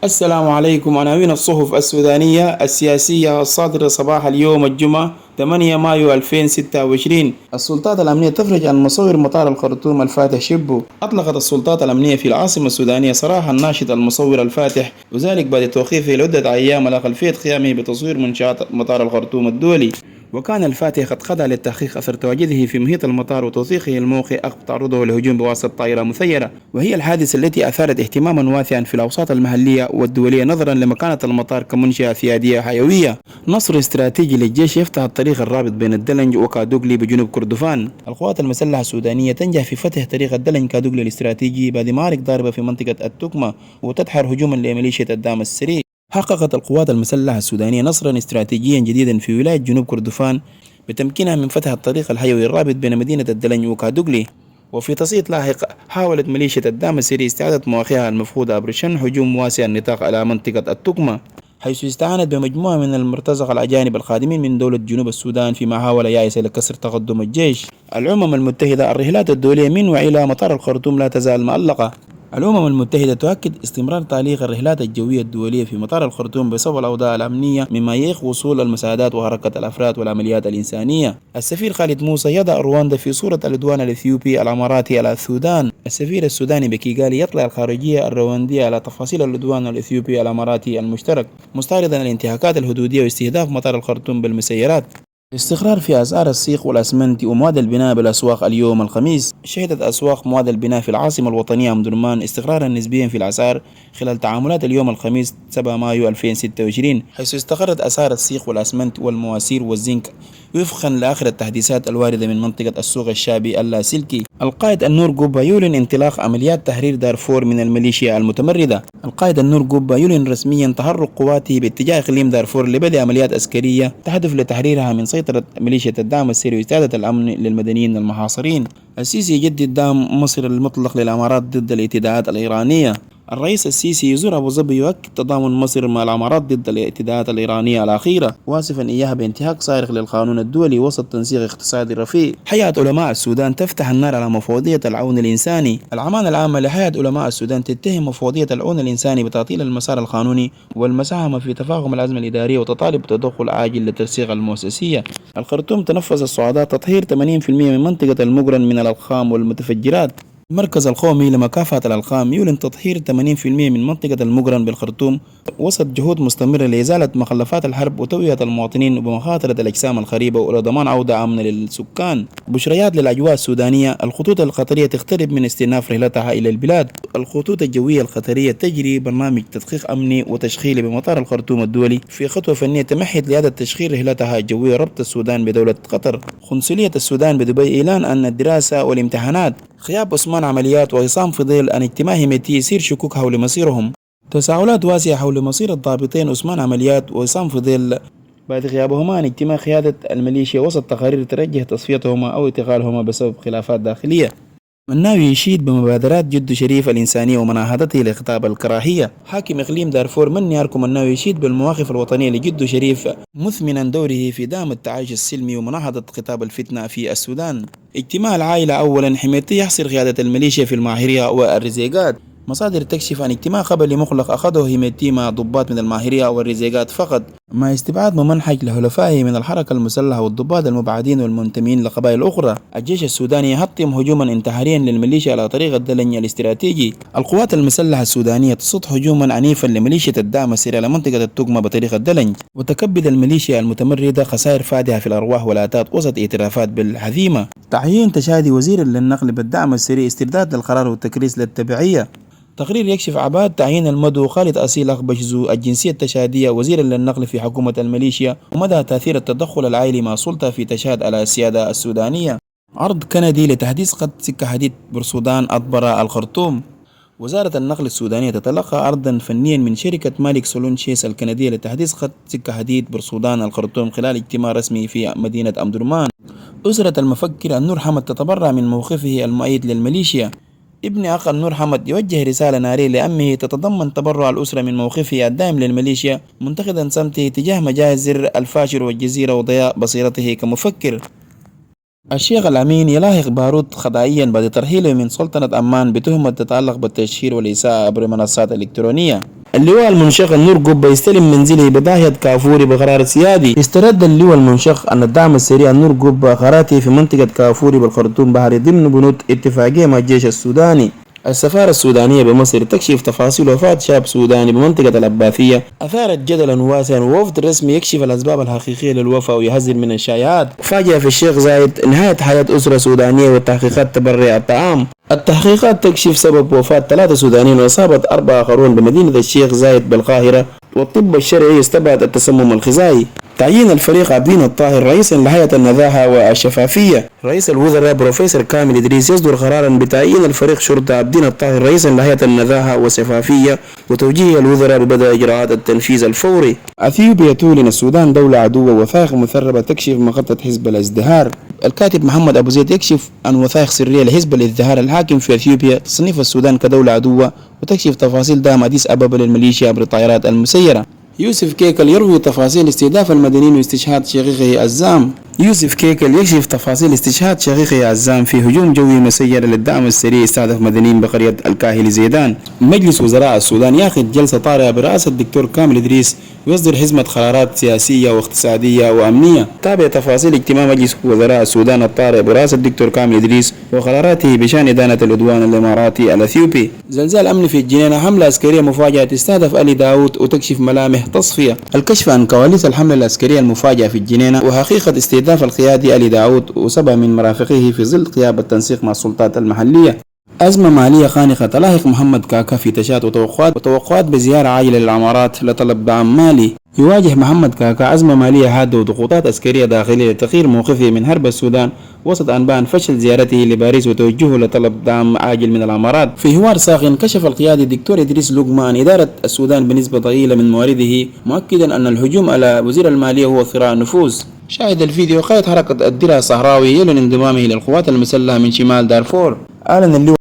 السلام عليكم. عناوين الصحف السودانية السياسية الصادرة صباح اليوم الجمعة 8 مايو 2026. السلطات الأمنية تفرج عن مصور مطار الخرطوم الفاتح شبو. أطلقت السلطات الأمنية في العاصمة السودانية سراح الناشط المصور الفاتح، وذلك بعد توقيفه لعدة أيام على خلفية قيامه بتصوير منشآت مطار الخرطوم الدولي. وكان الفاتح قد خضع للتحقيق أثر تواجده في محيط المطار وتوثيقه الموقع عقب تعرضه لهجوم بواسطة طائرة مسيرة، وهي الحادثة التي أثارت اهتماما واسعا في الأوساط المحلية والدولية نظرا لمكانة المطار كمنشأة سيادية حيوية. نصر استراتيجي للجيش يفتح الطريق الرابط بين الدلنج وكادوغلي بجنوب كردفان. القوات المسلحة السودانية تنجح في فتح طريق الدلنج كادوغلي الاستراتيجي بعد معارك ضاربة في منطقة التكمة وتدحر هجوما لميليشيا الدعم السريع. حققت القوات المسلحة السودانية نصرا استراتيجيا جديدا في ولاية جنوب كردفان بتمكينها من فتح الطريق الحيوي الرابط بين مدينة الدلنج وكادوغلي. وفي تصعيد لاحق حاولت ميليشيا الدعم السري استعادة مواقعها المفقودة برشن هجوم واسع النطاق على منطقة التكمة، حيث استعانت بمجموعة من المرتزقة الأجانب الخادمين من دولة جنوب السودان في محاولة يائسة لكسر تقدم الجيش. الأمم المتحدة الرحلات الدولية من وإلى مطار الخرطوم لا تزال معلقة. الأمم المتحدة تؤكد استمرار تعليق الرحلات الجوية الدولية في مطار الخرطوم بسبب الأوضاع الأمنية مما يعيق وصول المساعدات وحركة الأفراد والعمليات الإنسانية. السفير خالد موسى يضع رواندا في صورة العدوان الإثيوبي الإماراتي على السودان. السفير السوداني بكيغالي يطلع الخارجية الرواندية على تفاصيل العدوان الإثيوبي الإماراتي المشترك، مستعرضا الانتهاكات الحدودية واستهداف مطار الخرطوم بالمسيرات. استقرار في أسعار السيخ والأسمنت ومواد البناء بالأسواق اليوم الخميس. شهدت أسواق مواد البناء في العاصمة الوطنية أم درمان استقرارا نسبيا في الأسعار خلال تعاملات اليوم الخميس 7 مايو 2026، حيث استقرت أسعار السيخ والأسمنت والمواسير والزنك وفقا لآخر التحديثات الواردة من منطقة السوق الشعبي اللاسلكي. القائد النور قبة يعلن انطلاق عمليات تحرير دارفور من الميليشيا المتمردة. القائد النور قبة يعلن رسميا تحرك قواته باتجاه إقليم دارفور لبدء عمليات عسكرية تهدف لتحريرها من سيطرة ميليشيا الدعم السري وإستعادة الأمن للمدنيين المحاصرين. السيسي يجدد دعم مصر المطلق للأمارات ضد الاعتداءات الإيرانية. الرئيس السيسي يزور أبو ظبي يؤكد تضامن مصر مع الأمارات ضد الاعتداءات الإيرانية الأخيرة، واصفا إياها بانتهاك صارخ للقانون الدولي وسط تنسيق اقتصادي رفيع. هيئة علماء السودان تفتح النار على مفوضية العون الإنساني. الأمانة العامة لهيئة علماء السودان تتهم مفوضية العون الإنساني بتعطيل المسار القانوني والمساهمة في تفاقم الأزمة الإدارية وتطالب بتدخل عاجل لترسيخ المؤسسية. الخرطوم تنفذ الصعودات تطهير 80% من منطقة المقرن من الألقام والمتفجرات. المركز القومي لمكافحة الألقام يعلن تطهير 80% من منطقة المقرن بالخرطوم وسط جهود مستمرة لإزالة مخلفات الحرب وتوعية المواطنين بمخاطرة الأجسام الخريبة ولضمان عودة آمنة للسكان. بشريات للأجواء السودانية. الخطوط القطرية تقترب من استئناف رحلتها إلى البلاد. الخطوط الجوية القطرية تجري برنامج تدقيق أمني وتشغيلي بمطار الخرطوم الدولي في خطوة فنية تمهد لإعادة تشغيل رحلتها الجوية ربط السودان بدولة قطر. قنصلية السودان بدبي إعلان أن الدراسة والامتحانات. غياب عثمان عمليات وعصام فضيل عن اجتماع هيمتي يثير شكوك حول مصيرهم. تساؤلات واسعة حول مصير الضابطين عثمان عمليات وعصام فضيل بعد غيابهما عن اجتماع قيادة الميليشيا وسط تقارير ترجح تصفيتهما أو اعتقالهما بسبب خلافات داخلية. مناوي يشيد بمبادرات جد شريف الإنسانية ومناهضته لخطاب الكراهية. حاكم إقليم دارفور من ياركو مناوي يشيد بالمواقف الوطنية لجد شريف مثمنا دوره في دعم التعايش السلمي ومناهضة خطاب الفتنة في السودان. اجتماع العائلة أولا. حميرتي يحصر قيادة الميليشيا في الماهرية والرزيقات. مصادر تكشف عن اجتماع قبلي مغلق أخذه هيمتي مع ضباط من الماهرية والرزيقات فقط، مع استبعاد ممنهج لحلفائه من الحركة المسلحة والضباط المبعدين والمنتمين لقبائل أخرى. الجيش السوداني يحطم هجوما انتحاريا للميليشيا على طريق الدلني الاستراتيجي. القوات المسلحة السودانية تصد هجوما عنيفا لميليشيا الدعم السري على منطقة التقمة بطريق الدلنج، وتكبد الميليشيا المتمردة خسائر فادحة في الأرواح والآتات وسط اعترافات بالهزيمة. تعيين تشادي وزير للنقل بالدعم السري استرداد للقرار والتكريس للتبعية. تقرير يكشف عباد تعيين المدعو خالد أصيل أخبش ذو الجنسية التشادية وزيرا للنقل في حكومة الميليشيا ومدى تأثير التدخل العائلي مع السلطة في تشاد على السيادة السودانية. عرض كندي لتحديث خط سكة حديد برسودان أطبرة الخرطوم. وزارة النقل السودانية تتلقى عرضا فنيا من شركة مالك سولون شيس الكندية لتحديث خط سكة حديد برسودان الخرطوم خلال اجتماع رسمي في مدينة أم درمان. أسرة المفكر النور حمد تتبرع من موقفه المؤيد للميليشيا. ابن أخ النور حمد يوجه رسالة نارية لأمه تتضمن تبرع الأسرة من موقفه الدائم للميليشيا، منتقدا صمته تجاه مجازر الفاشر والجزيرة وضياء بصيرته كمفكر. الشيخ الأمين يلاحق بارود خدائيا بعد ترحيله من سلطنة عمان بتهمة تتعلق بالتشهير والإساءة عبر منصات إلكترونية. اللواء المنشق النور قبة يستلم منزله بضاحية كافوري بقرار سيادي. استرد اللواء المنشق أن الدعم السريع النور قبة قراراته في منطقة كافوري بالخرطوم بحري ضمن بنود اتفاقية مع الجيش السوداني. السفارة السودانية بمصر تكشف تفاصيل وفاة شاب سوداني بمنطقة العباثية أثارت جدلا واسعا، ووفد رسمي يكشف الأسباب الحقيقية للوفاة ويحذر من الشائعات. فاجأة في الشيخ زايد نهاية حياة أسرة سودانية والتحقيقات تبرع الطعام. التحقيقات تكشف سبب وفاة 3 سودانيين وإصابة 4 آخرون بمدينة الشيخ زايد بالقاهرة، والطب الشرعي استبعد التسمم الغذائي. تعيين الفريق عبدين الطاهر رئيسا لهيئة النزاهة والشفافية. رئيس الوزراء بروفيسور كامل إدريس يصدر قرارا بتعيين الفريق شرطة عبدين الطاهر رئيسا لهيئة النزاهة والشفافية وتوجيه الوزراء ببدء إجراءات التنفيذ الفوري. أثيوبيا تعلن السودان دولة عدوة، وثائق مسربة تكشف مخطط حزب الازدهار. الكاتب محمد أبو زيد يكشف عن وثائق سرية لحزب الازدهار الحاكم في أثيوبيا تصنيف السودان كدولة عدوة، وتكشف تفاصيل دعم أديس أبابا للميليشيا عبر الطائرات المسيرة. يوسف كيكل يروي تفاصيل استهداف المدنيين واستشهاد شقيقه عزام. يوسف كيكل يكشف تفاصيل استشهاد شقيقه عزام في هجوم جوي مسير للدعم السريع استهدف مدنيين بقرية الكاهل زيدان. مجلس وزراء السودان ياخذ جلسة طارئة برئاسة الدكتور كامل إدريس ويصدر حزمة قرارات سياسية واقتصادية وأمنية. تابع تفاصيل اجتماع مجلس وزراء السودان الطارئ برئاسة الدكتور كامل إدريس وقراراته بشأن إدانة العدوان الإماراتي الأثيوبي. زلزال أمني في الجنينة، حملة عسكرية مفاجئة تستهدف آل داود وتكشف ملامح تصفية. الكشف عن كواليس الحملة العسكرية المفاجئة في الجنينة وحقيقة استهداف القيادي آل داود و7 من مرافقيه في ظل غياب التنسيق مع السلطات المحلية. أزمة مالية خانقة تلاحق محمد كاكا في تشات وتوقعات بزيارة عاجلة للعمارات لطلب دعم مالي. يواجه محمد كاكا أزمة مالية حادة وضغوطات عسكرية داخلية لتغيير موقفه من حرب السودان وسط أنباء فشل زيارته لباريس وتوجهه لطلب دعم عاجل من العمارات. في حوار ساخن كشف القيادي الدكتور إدريس لقمان عن إدارة السودان بنسبة ضئيلة من موارده، مؤكدا أن الهجوم على وزير المالية هو ثراء النفوذ. شاهد الفيديو قائد حركة الدرع الصحراوي يعلن انضمامه للقوات المسلحة من شمال دارفور. أعلن اللواء